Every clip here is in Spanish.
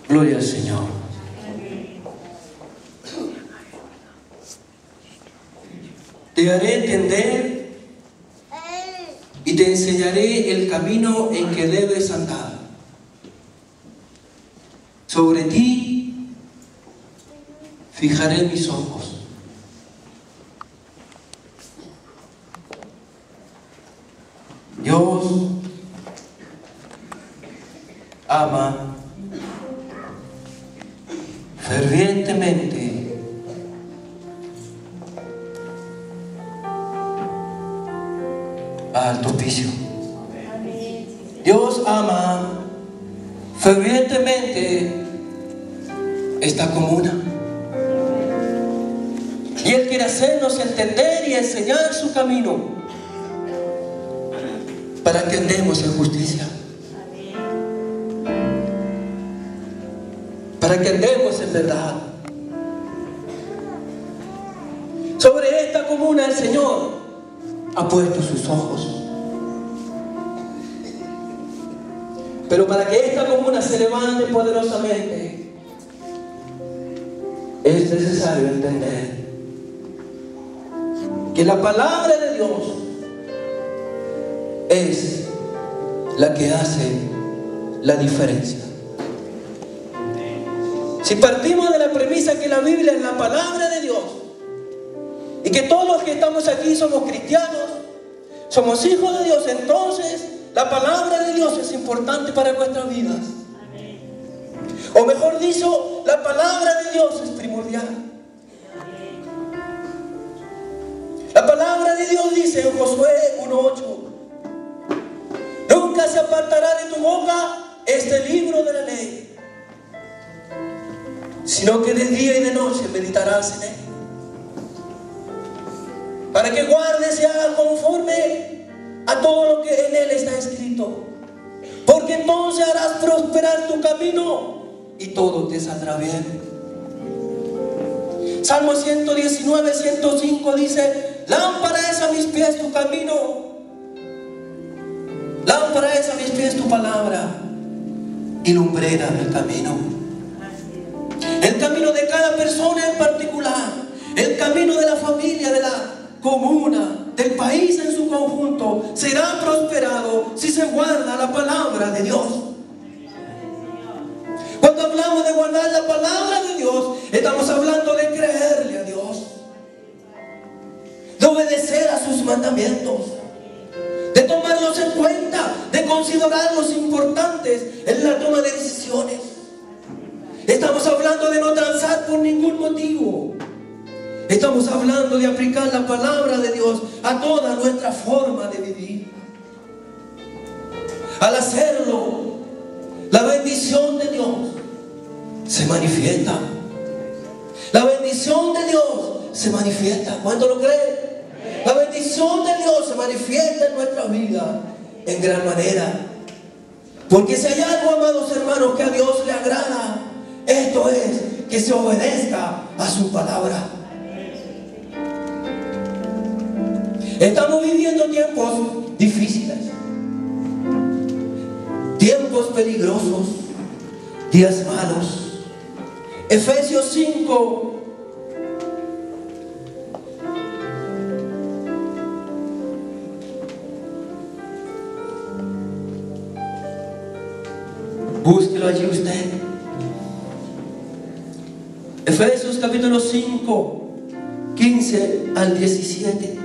Gloria al Señor. Te haré entender y te enseñaré el camino en que debes andar. Sobre ti fijaré mis ojos. Dios ama fervientemente a Alto Hospicio. Dios ama fervientemente esta comuna. Y Él quiere hacernos entender y enseñar su camino para que andemos en justicia. Para que andemos en verdad. Sobre esta comuna el Señor ha puesto sus ojos. Pero para que esta comuna se levante poderosamente, es necesario entender que la palabra de Dios es la que hace la diferencia. Si partimos de la premisa que la Biblia es la palabra de Dios y que todos los que estamos aquí somos cristianos, somos hijos de Dios, entonces la palabra de Dios es importante para nuestras vidas. O mejor dicho, la palabra de Dios es primordial. La palabra de Dios dice en Josué 1:8: nunca se apartará de tu boca este libro de la ley, sino que de día y de noche meditarás en él, para que guardes y hagas conforme a todo lo que en él está escrito, porque entonces harás prosperar tu camino y todo te saldrá bien. Salmo 119, 105 dice: lámpara es a mis pies tu camino, lámpara es a mis pies tu palabra y lumbrera del camino. El camino de cada persona en particular, el camino de la familia, de la comuna, del país en su conjunto, será prosperado si se guarda la palabra de Dios. Cuando hablamos de guardar la palabra de Dios, estamos hablando de creerle a Dios, de obedecer a sus mandamientos, de tomarlos en cuenta, de considerarlos importantes en la toma de decisiones. Estamos hablando de no transar por ningún motivo. Estamos hablando de aplicar la palabra de Dios a toda nuestra forma de vivir. Al hacerlo, la bendición de Dios se manifiesta. La bendición de Dios se manifiesta. ¿Cuánto lo creen? La bendición de Dios se manifiesta en nuestra vida en gran manera. Porque si hay algo, amados hermanos, que a Dios le agrada, esto es que se obedezca a su palabra. Estamos viviendo tiempos difíciles, tiempos peligrosos, días malos. Efesios 5 búsquelo allí usted. Efesios capítulo 5, 15 al 17.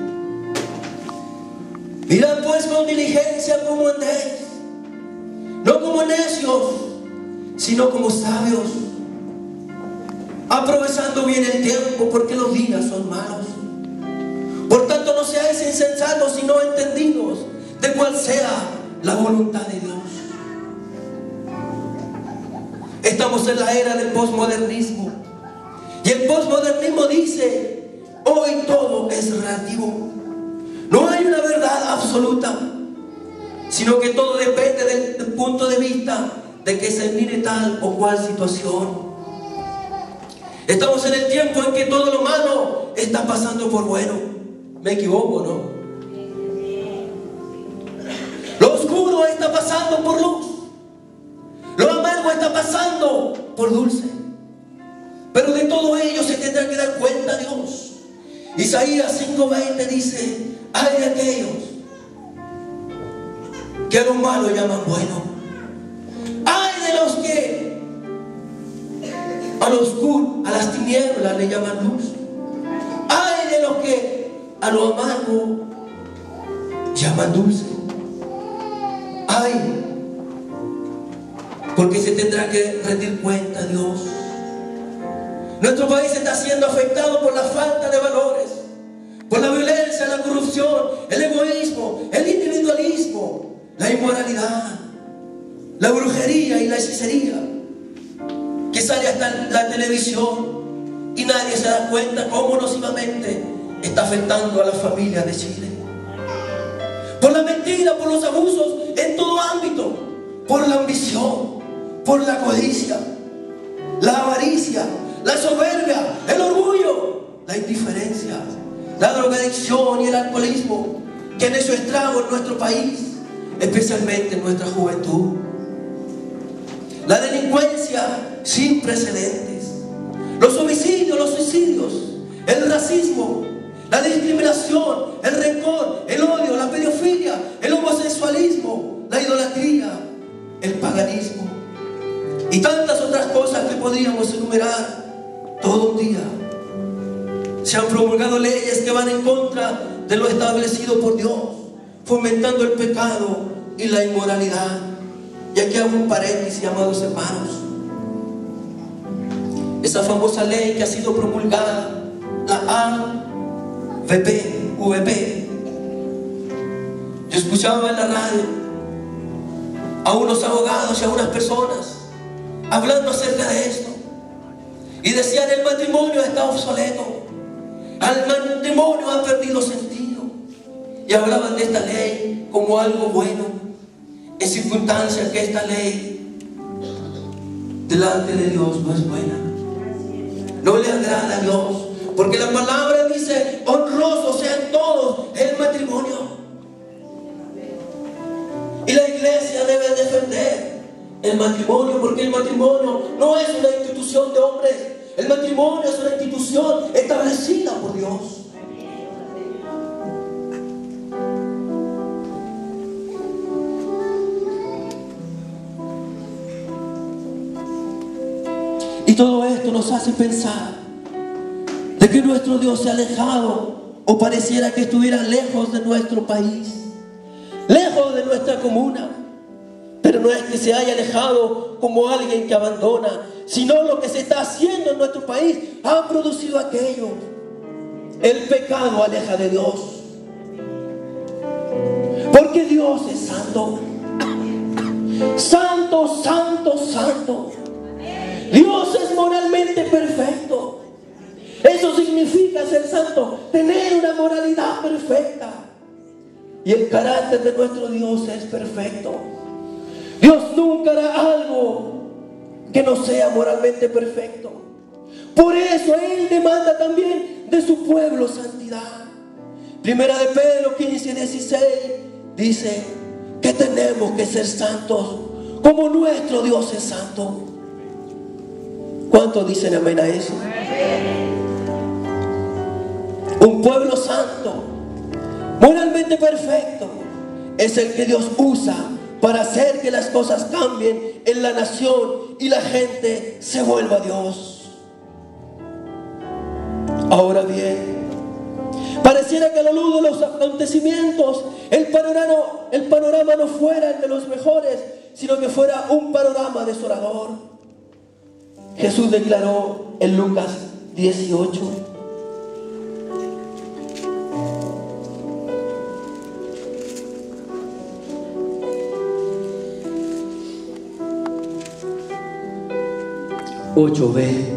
Mirad pues con diligencia cómo andéis, no como necios, sino como sabios, aprovechando bien el tiempo, porque los días son malos. Por tanto, no seáis insensatos, sino entendidos de cuál sea la voluntad de Dios. Estamos en la era del posmodernismo, y el posmodernismo dice: hoy todo es relativo. No hay una verdad absoluta, sino que todo depende del punto de vista de que se mire tal o cual situación. Estamos en el tiempo en que todo lo malo está pasando por bueno. ¿Me equivoco, no? Lo oscuro está pasando por luz. Lo amargo algo está pasando por dulce. Pero de todo ello se tendrá que dar cuenta Dios. Isaías 5:20 dice: hay de aquellos que a lo malo llaman bueno. Hay de los que a lo oscuro, a las tinieblas le llaman luz. Hay de los que a lo amargo llaman dulce. Hay, porque se tendrá que rendir cuenta Dios. Nuestro país está siendo afectado por la falta de valores, por la violencia, la corrupción, el egoísmo, el individualismo, la inmoralidad, la brujería y la hechicería, que sale hasta en la televisión y nadie se da cuenta cómo nocivamente está afectando a las familias de Chile. Por la mentira, por los abusos en todo ámbito, por la ambición, por la codicia, la avaricia, la soberbia, el orgullo, la indiferencia, la drogadicción y el alcoholismo, que han hecho estrago en nuestro país, especialmente en nuestra juventud. La delincuencia sin precedentes, los homicidios, los suicidios, el racismo, la discriminación, el rencor, el odio, la pedofilia, el homosexualismo, la idolatría, el paganismo y tantas otras cosas que podríamos enumerar todo un día. Se han promulgado leyes que van en contra de lo establecido por Dios, fomentando el pecado y la inmoralidad. Y aquí hago un paréntesis, amados hermanos. Esa famosa ley que ha sido promulgada, la AVP. Yo escuchaba en la radio a unos abogados y a unas personas hablando acerca de esto. Y decían: el matrimonio está obsoleto, el matrimonio ha perdido sentido. Y hablaban de esta ley como algo bueno, en circunstancias que esta ley delante de Dios no es buena, no le agrada a Dios, porque la palabra dice: honrosos sean todos el matrimonio. Y la iglesia debe defender el matrimonio, porque el matrimonio no es una institución de hombres. El matrimonio es una institución establecida por Dios. Y todo esto nos hace pensar de que nuestro Dios se ha alejado, o pareciera que estuviera lejos de nuestro país, lejos de nuestra comuna. Pero no es que se haya alejado como alguien que abandona, sino lo que se está haciendo en nuestro país ha producido aquello. El pecado aleja de Dios, porque Dios es santo. Santo, santo, santo. Dios es moralmente perfecto. Eso significa ser santo, tener una moralidad perfecta. Y el carácter de nuestro Dios es perfecto. Dios nunca hará algo que no sea moralmente perfecto. Por eso Él demanda también de su pueblo santidad. Primera de Pedro 15:16 dice que tenemos que ser santos como nuestro Dios es santo. ¿Cuántos dicen amén a eso? Un pueblo santo, moralmente perfecto, es el que Dios usa para hacer que las cosas cambien en la nación y la gente se vuelva a Dios. Ahora bien, pareciera que a la luz de los acontecimientos el panorama no fuera el de los mejores, sino que fuera un panorama desolador. Jesús declaró en Lucas 18: (8b)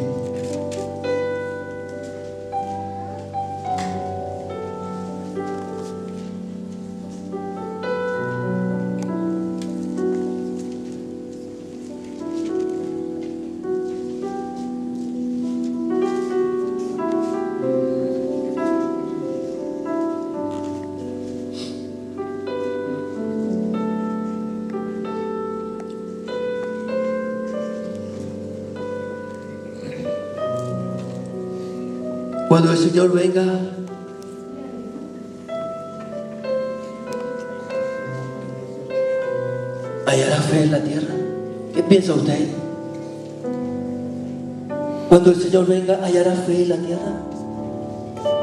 Cuando el Señor venga, ¿hallará fe en la tierra? ¿Qué piensa usted? Cuando el Señor venga, ¿hallará fe en la tierra?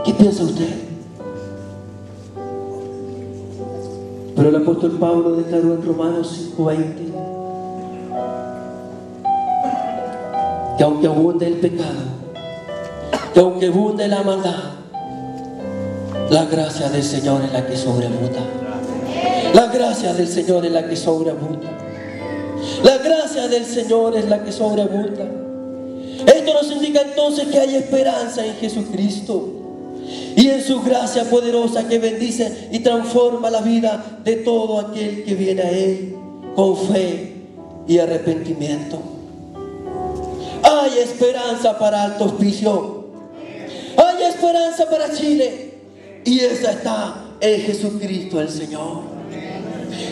¿Qué piensa usted? Pero el apóstol Pablo declaró en Romanos 5:20 que aunque abunde el pecado, que aunque abunde la maldad, la gracia del Señor es la que sobreabunda. La gracia del Señor es la que sobreabunda. La gracia del Señor es la que sobreabunda. Esto nos indica entonces que hay esperanza en Jesucristo y en su gracia poderosa que bendice y transforma la vida de todo aquel que viene a Él con fe y arrepentimiento. Hay esperanza para Alto Hospicio. Hay esperanza para Chile. Y esa está en Jesucristo el Señor.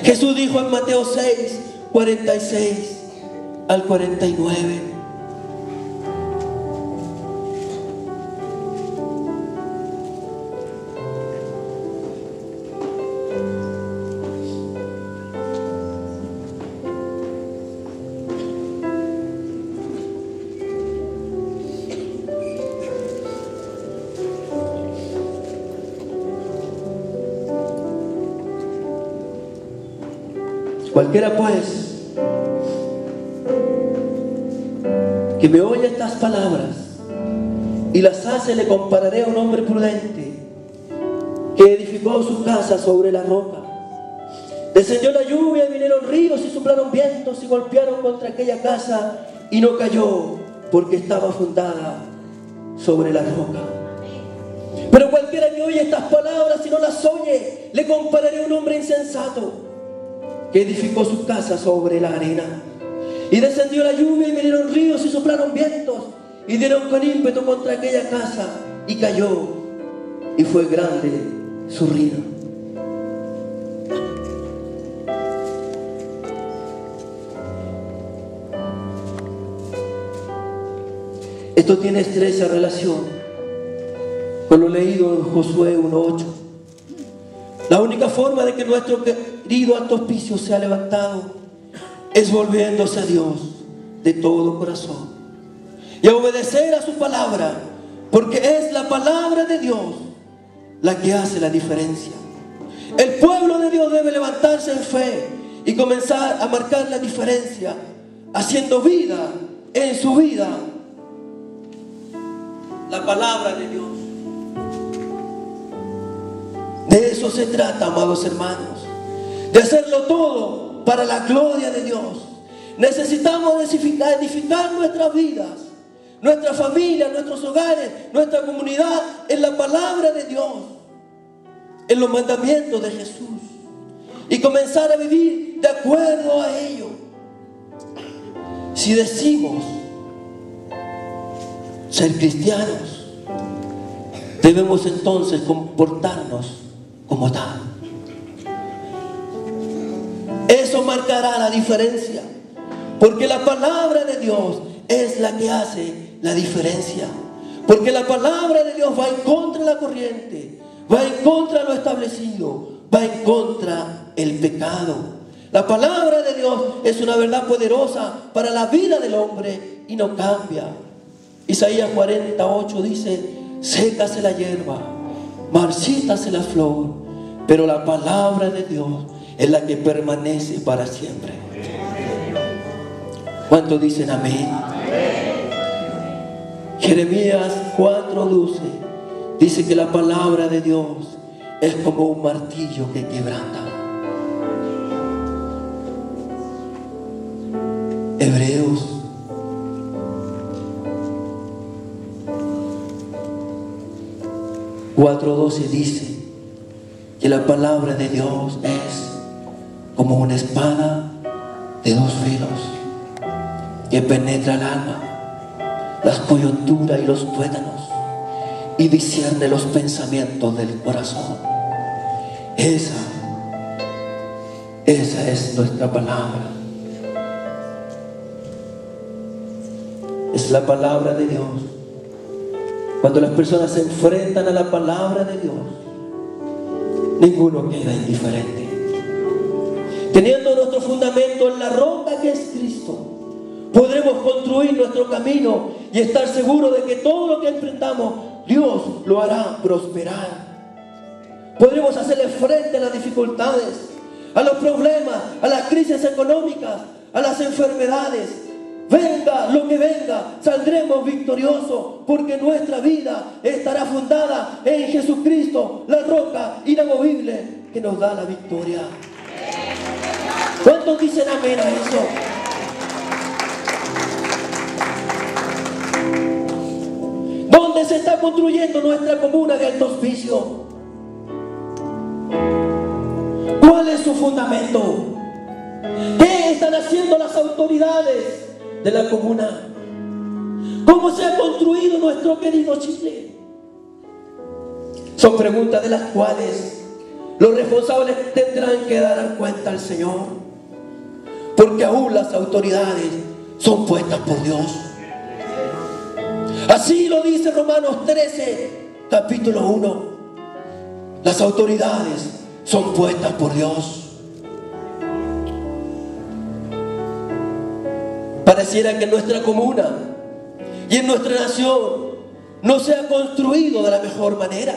Jesús dijo en Mateo 6, 46 al 49. Cualquiera pues que me oye estas palabras y las hace, le compararé a un hombre prudente que edificó su casa sobre la roca. Descendió la lluvia y vinieron ríos y soplaron vientos y golpearon contra aquella casa y no cayó porque estaba fundada sobre la roca. Pero cualquiera que oye estas palabras y no las oye, le compararé a un hombre insensato que edificó su casa sobre la arena. Y descendió la lluvia y vinieron ríos y soplaron vientos y dieron con ímpetu contra aquella casa y cayó, y fue grande su ruina. Esto tiene estrecha relación con lo leído en Josué 1:8. La única forma de que nuestro querido Alto Hospicio sea levantado es volviéndose a Dios de todo corazón y a obedecer a su palabra, porque es la palabra de Dios la que hace la diferencia. El pueblo de Dios debe levantarse en fe y comenzar a marcar la diferencia, haciendo vida en su vida la palabra de Dios. De eso se trata, amados hermanos, de hacerlo todo para la gloria de Dios. Necesitamos edificar nuestras vidas, nuestra familia, nuestros hogares, nuestra comunidad en la palabra de Dios, en los mandamientos de Jesús, y comenzar a vivir de acuerdo a ello. Si decimos ser cristianos, debemos entonces comportarnos como tal. Eso marcará la diferencia, porque la palabra de Dios es la que hace la diferencia. Porque la palabra de Dios va en contra de la corriente, va en contra de lo establecido, va en contra del pecado. La palabra de Dios es una verdad poderosa para la vida del hombre y no cambia. Isaías 48 dice: sécase la hierba, marchítase la flor, pero la palabra de Dios es la que permanece para siempre. ¿Cuántos dicen amén? Jeremías 4:12 dice que la palabra de Dios es como un martillo que quebranta. Hebreos 4:12 dice que la palabra de Dios es como una espada de dos filos que penetra el alma, las coyunturas y los tuétanos, y discierne los pensamientos del corazón. Esa es nuestra palabra. Es la palabra de Dios Cuando las personas se enfrentan a la palabra de Dios, ninguno queda indiferente. Teniendo nuestro fundamento en la roca que es Cristo, podremos construir nuestro camino y estar seguros de que todo lo que emprendamos, Dios lo hará prosperar. Podremos hacerle frente a las dificultades, a los problemas, a las crisis económicas, a las enfermedades. Venga lo que venga, saldremos victoriosos, porque nuestra vida estará fundada en Jesucristo, la roca inamovible que nos da la victoria. ¿Cuántos dicen amén a eso? ¿Dónde se está construyendo nuestra comuna de Alto Hospicio? ¿Cuál es su fundamento? ¿Qué están haciendo las autoridades de la comuna? ¿Cómo se ha construido nuestro querido Chile? Son preguntas de las cuales los responsables tendrán que dar cuenta al Señor, porque aún las autoridades son puestas por Dios. Así lo dice Romanos 13, capítulo 1. Las autoridades son puestas por Dios. Pareciera que en nuestra comuna y en nuestra nación no se ha construido de la mejor manera.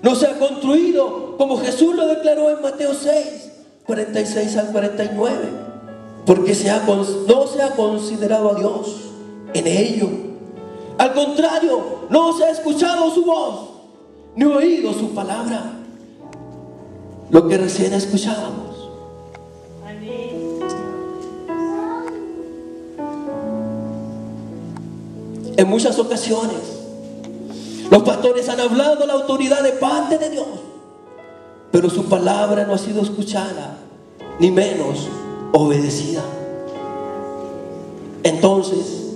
No se ha construido como Jesús lo declaró en Mateo 6, 46 al 49. Porque no se ha considerado a Dios en ello. Al contrario, no se ha escuchado su voz, ni oído su palabra. Lo que recién escuchábamos. En muchas ocasiones, los pastores han hablado a la autoridad de parte de Dios, pero su palabra no ha sido escuchada, ni menos obedecida. Entonces,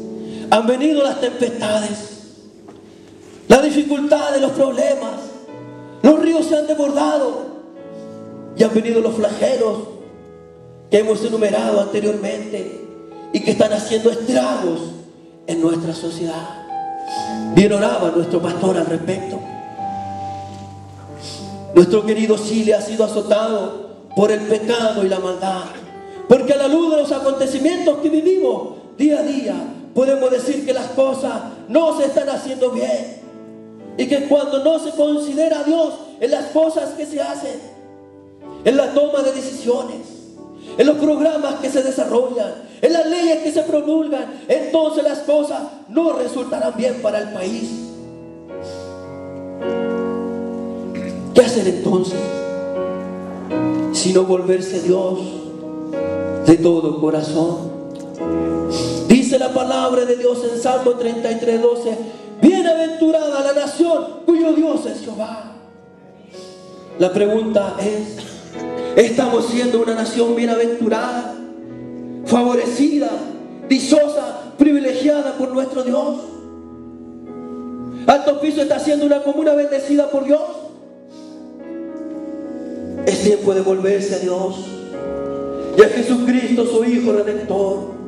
han venido las tempestades, la dificultad de los problemas, los ríos se han desbordado y han venido los flagelos que hemos enumerado anteriormente y que están haciendo estragos en nuestra sociedad. Bien oraba nuestro pastor al respecto. Nuestro querido Chile ha sido azotado por el pecado y la maldad, porque a la luz de los acontecimientos que vivimos día a día, podemos decir que las cosas no se están haciendo bien, y que cuando no se considera a Dios en las cosas que se hacen, en la toma de decisiones, en los programas que se desarrollan, en las leyes que se promulgan, entonces las cosas no resultarán bien para el país. ¿Qué hacer entonces? Sino volverse Dios de todo corazón. Dice la palabra de Dios en Salmo 33, 12: bienaventurada la nación cuyo Dios es Jehová. La pregunta es: ¿estamos siendo una nación bienaventurada, favorecida, dichosa, privilegiada por nuestro Dios? Alto Hospicio está siendo una comuna bendecida por Dios. Es tiempo de volverse a Dios y a Jesucristo, su Hijo Redentor.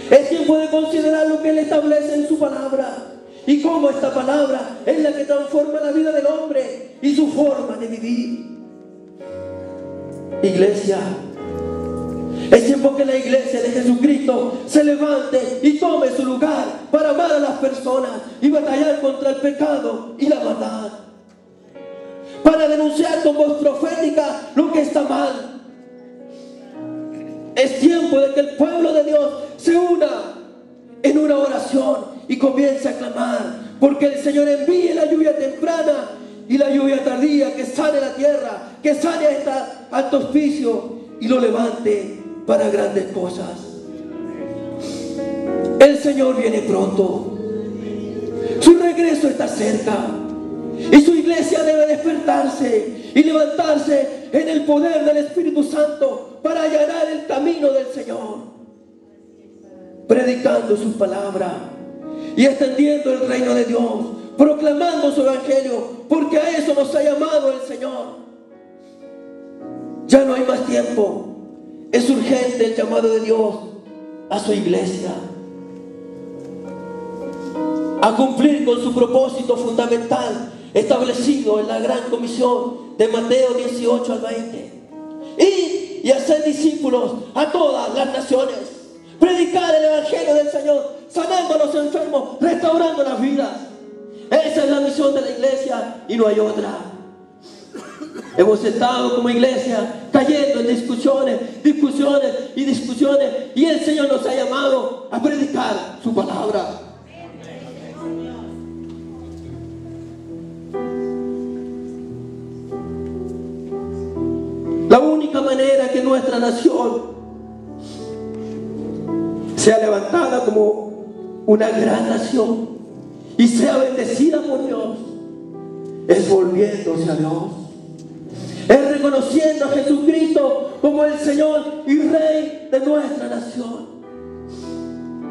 Es tiempo de considerar lo que Él establece en su palabra y cómo esta palabra es la que transforma la vida del hombre y su forma de vivir. Iglesia, es tiempo que la iglesia de Jesucristo se levante y tome su lugar para amar a las personas y batallar contra el pecado y la maldad, para denunciar con voz profética lo que está mal. Es tiempo de que el pueblo de Dios se una en una oración y comience a clamar, porque el Señor envíe la lluvia temprana y la lluvia tardía, que sane la tierra, que sane a este Alto Hospicio y lo levante para grandes cosas. El Señor viene pronto, su regreso está cerca y su iglesia debe despertarse y levantarse en el poder del Espíritu Santo para allanar el camino del Señor, predicando su palabra y extendiendo el reino de Dios, proclamando su evangelio, porque a eso nos ha llamado el Señor. Ya no hay más tiempo. Es urgente el llamado de Dios a su iglesia. a cumplir con su propósito fundamental establecido en la gran comisión de Mateo 18 al 20. Ir y hacer discípulos a todas las naciones, predicar el evangelio del Señor, sanando a los enfermos, restaurando las vidas. Esa es la misión de la iglesia y no hay otra. Hemos estado como iglesia cayendo en discusiones y el Señor nos ha llamado a predicar su palabra. La única manera que nuestra nación sea levantada como una gran nación y sea bendecida por Dios es volviéndose a Dios, es reconociendo a Jesucristo como el Señor y Rey de nuestra nación.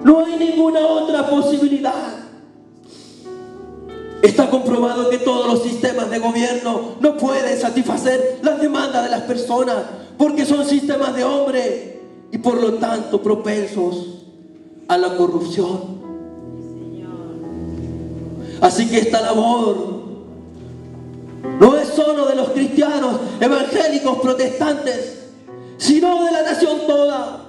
No hay ninguna otra posibilidad. Está comprobado que todos los sistemas de gobierno no pueden satisfacer las demandas de las personas porque son sistemas de hombre y por lo tanto propensos a la corrupción. Así que esta labor no es solo de los cristianos, evangélicos, protestantes, sino de la nación toda.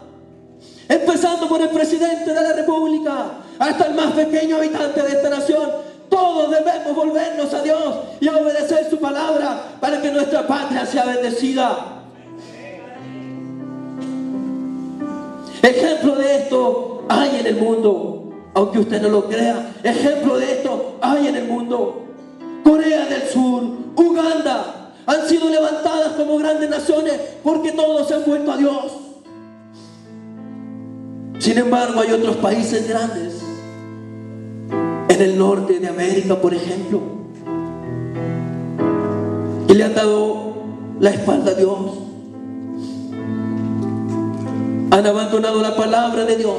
Empezando por el presidente de la República hasta el más pequeño habitante de esta nación. Todos debemos volvernos a Dios y a obedecer su palabra para que nuestra patria sea bendecida. Ejemplo de esto hay en el mundo, aunque usted no lo crea. Ejemplo de esto hay en el mundo. Corea del Sur, Uganda han sido levantadas como grandes naciones porque todos se han vuelto a Dios. Sin embargo, hay otros países grandes en el norte de América, por ejemplo, que le han dado la espalda a Dios, han abandonado la palabra de Dios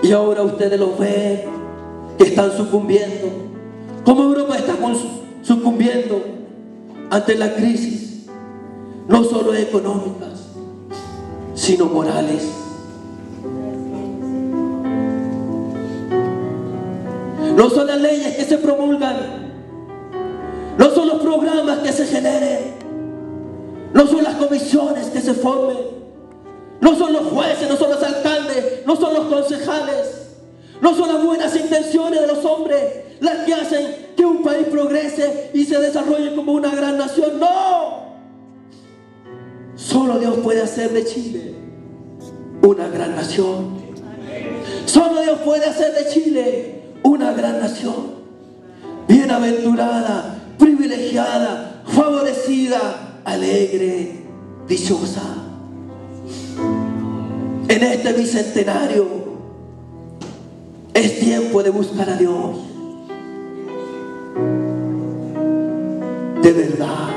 y ahora ustedes los ven que están sucumbiendo, como Europa está sucumbiendo ante la crisis, no solo económicas, sino morales. No son las leyes que se promulgan, no son los programas que se generen, no son las comisiones que se formen, no son los jueces, no son los alcaldes, no son los concejales, no son las buenas intenciones de los hombres las que hacen que un país progrese y se desarrolle como una gran nación. No, solo Dios puede hacer de Chile una gran nación. Solo Dios puede hacer de Chile una gran nación, bienaventurada, privilegiada, favorecida, alegre, dichosa. En este bicentenario es tiempo de buscar a Dios de verdad,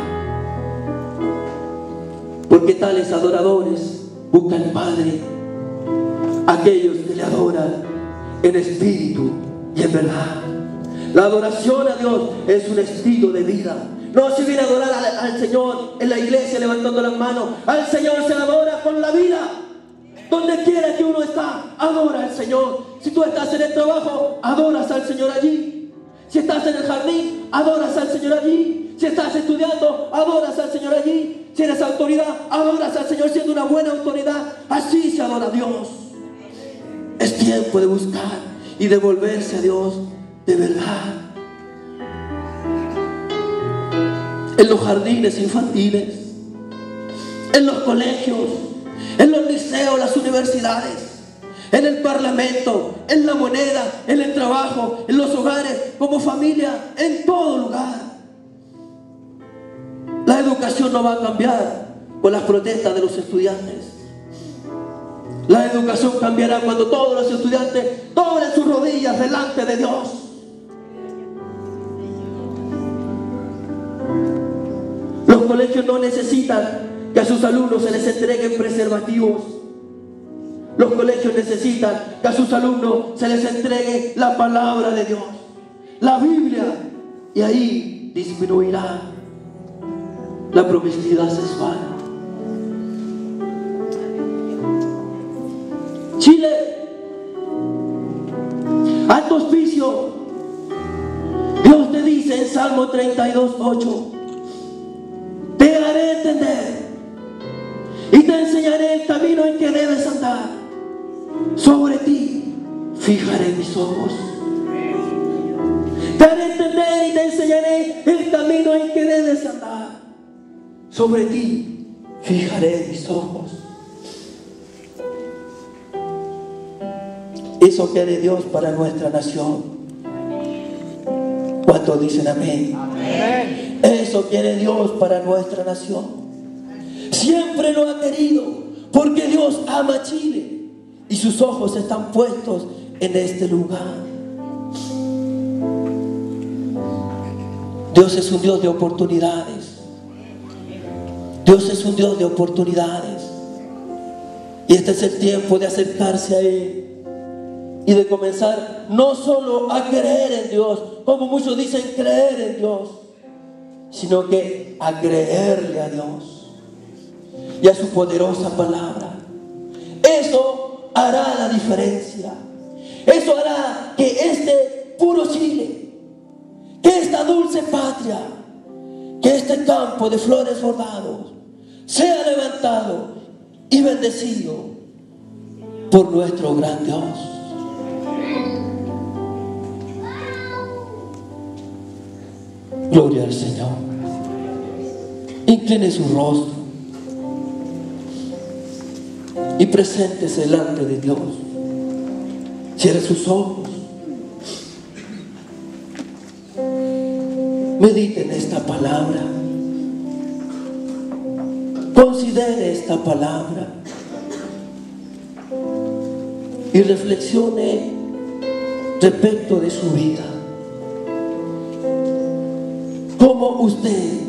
porque tales adoradores buscan al Padre, aquellos que le adoran en espíritu y en verdad. La adoración a Dios es un estilo de vida. No se viene a adorar al Señor en la iglesia levantando las manos. Al Señor se adora con la vida. Donde quiera que uno está, adora al Señor. Si tú estás en el trabajo, adoras al Señor allí. Si estás en el jardín, adoras al Señor allí. Si estás estudiando, adoras al Señor allí. Si eres autoridad, adoras al Señor siendo una buena autoridad. Así se adora a Dios. Es tiempo de buscar y de volverse a Dios de verdad. En los jardines infantiles, en los colegios, en los liceos, las universidades, en el parlamento, en la moneda, en el trabajo, en los hogares, como familia, en todo lugar. La educación no va a cambiar con las protestas de los estudiantes. La educación cambiará cuando todos los estudiantes doblen sus rodillas delante de Dios. Los colegios no necesitan que a sus alumnos se les entreguen preservativos. Los colegios necesitan que a sus alumnos se les entregue la palabra de Dios, la Biblia, y ahí disminuirá la promiscuidad sexual. Chile a tu auspicio. Dios te dice en Salmo 32:8: te haré entender y te enseñaré el camino en que debes andar. Sobre ti fijaré mis ojos. Te haré entender y te enseñaré el camino en que debes andar. Sobre ti fijaré mis ojos. Eso quiere Dios para nuestra nación. ¿Cuántos dicen amén? Amén. Eso quiere Dios para nuestra nación. Siempre lo ha querido, porque Dios ama a Chile y sus ojos están puestos en este lugar. Dios es un Dios de oportunidades. Dios es un Dios de oportunidades. Y este es el tiempo de acercarse a Él y de comenzar no solo a creer en Dios, como muchos dicen creer en Dios, sino que a creerle a Dios y a su poderosa palabra. Eso hará la diferencia. Eso hará que este puro Chile, que esta dulce patria, que este campo de flores bordados sea levantado y bendecido por nuestro gran Dios. Gloria al Señor. Incline su rostro y preséntese delante de Dios. Cierre sus ojos. Medite en esta palabra. Considere esta palabra y reflexione respecto de su vida. ¿Cómo usted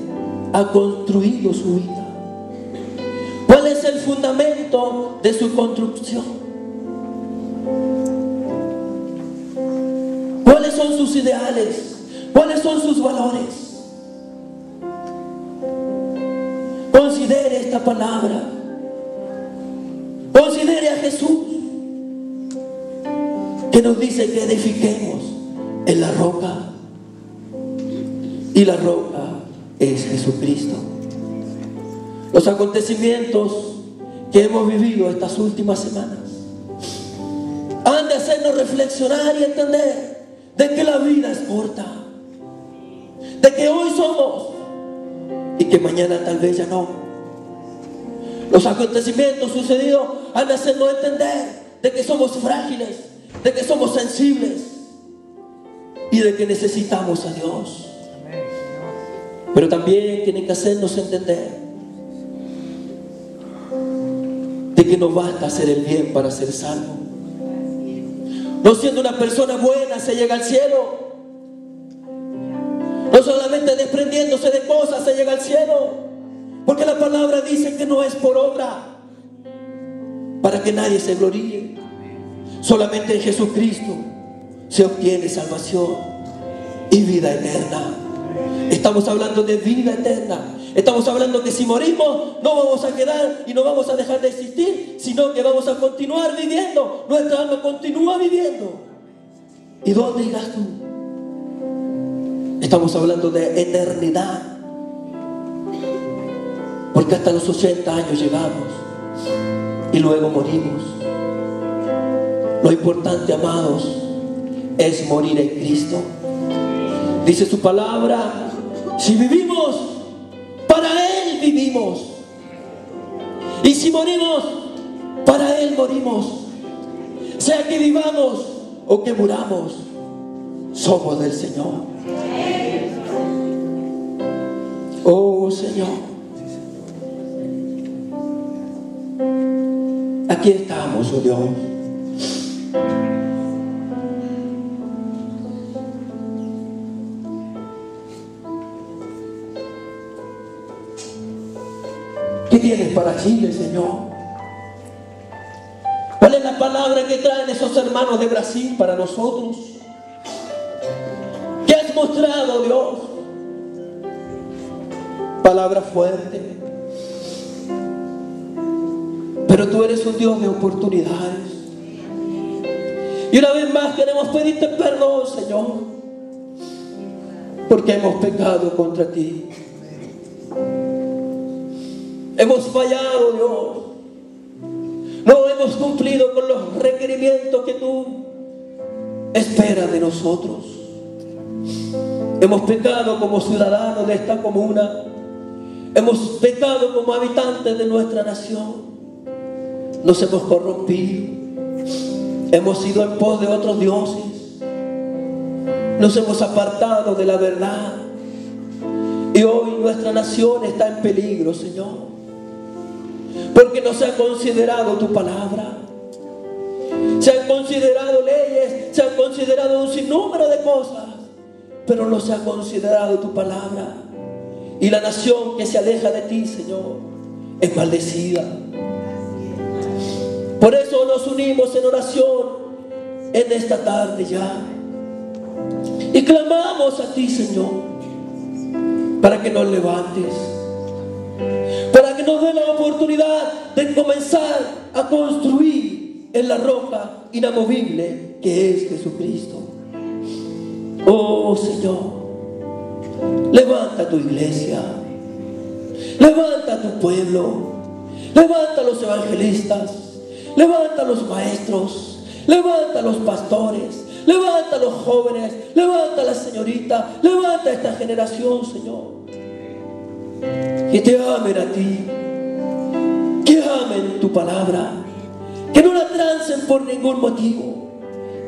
ha construido su vida? ¿Cuál es el fundamento de su construcción? ¿Cuáles son sus ideales? ¿Cuáles son sus valores? Considere esta palabra. Considere a Jesús, que nos dice que edifiquemos en la roca, y la roca es Jesucristo. Los acontecimientos que hemos vivido estas últimas semanas han de hacernos reflexionar y entender de que la vida es corta, de que hoy somos y que mañana tal vez ya no. Los acontecimientos sucedidos han de hacernos entender de que somos frágiles, de que somos sensibles y de que necesitamos a Dios. Pero también tienen que hacernos entender de que no basta hacer el bien para ser salvo. No siendo una persona buena se llega al cielo. No solamente desprendiéndose de cosas se llega al cielo, porque la palabra dice que no es por obra, para que nadie se gloríe. Solamente en Jesucristo se obtiene salvación y vida eterna. Estamos hablando de vida eterna. Estamos hablando que si morimos no vamos a quedar y no vamos a dejar de existir, sino que vamos a continuar viviendo. Nuestra alma continúa viviendo. ¿Y dónde irás tú? Estamos hablando de eternidad, porque hasta los 80 años llegamos y luego morimos. Lo importante, amados, es morir en Cristo. Dice su palabra: si vivimos, para Él vivimos, y si morimos, para Él morimos. Sea que vivamos o que muramos, somos del Señor. Oh Señor, aquí estamos, oh Dios. ¿Qué tienes para Chile, Señor? ¿Cuál es la palabra que traen esos hermanos de Brasil para nosotros? ¿Qué has mostrado, Dios? Palabra fuerte. Pero tú eres un Dios de oportunidades. Y una vez más queremos pedirte perdón, Señor, porque hemos pecado contra ti. Hemos fallado, Dios. No hemos cumplido con los requerimientos que tú esperas de nosotros. Hemos pecado como ciudadanos de esta comuna. Hemos pecado como habitantes de nuestra nación. Nos hemos corrompido. Hemos ido en pos de otros dioses. Nos hemos apartado de la verdad. Y hoy nuestra nación está en peligro, Señor, porque no se ha considerado tu palabra. Se han considerado leyes, se han considerado un sinnúmero de cosas, pero no se ha considerado tu palabra. Y la nación que se aleja de ti, Señor, es maldecida. Por eso nos unimos en oración en esta tarde ya. Y clamamos a ti, Señor, para que nos levantes, para que nos dé la oportunidad de comenzar a construir en la roca inamovible que es Jesucristo. Oh Señor, levanta tu iglesia, levanta tu pueblo, levanta a los evangelistas, levanta a los maestros, levanta a los pastores, levanta a los jóvenes, levanta a la señorita, levanta a esta generación, Señor, que te amen a ti, que amen tu palabra, que no la trancen por ningún motivo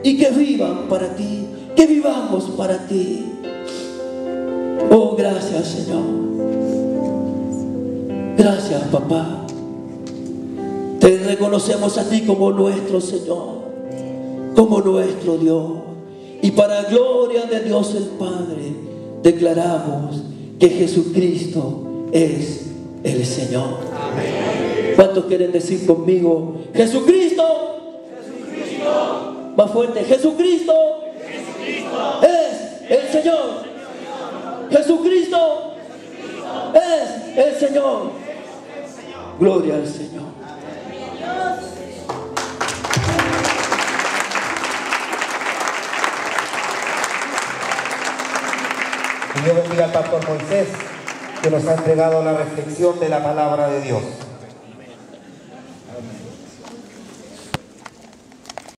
y que vivan para ti, que vivamos para ti. Oh, gracias, Señor. Gracias, papá. Te reconocemos a ti como nuestro Señor, como nuestro Dios. Y para gloria de Dios el Padre, declaramos que Jesucristo es el Señor. Amén. ¿Cuántos quieren decir conmigo? Jesucristo, Jesucristo. Más fuerte, Jesucristo, Jesucristo es el Señor. Jesucristo es el Señor. Gloria al Señor. Que Dios bendiga al pastor Moisés, que nos ha entregado la reflexión de la palabra de Dios.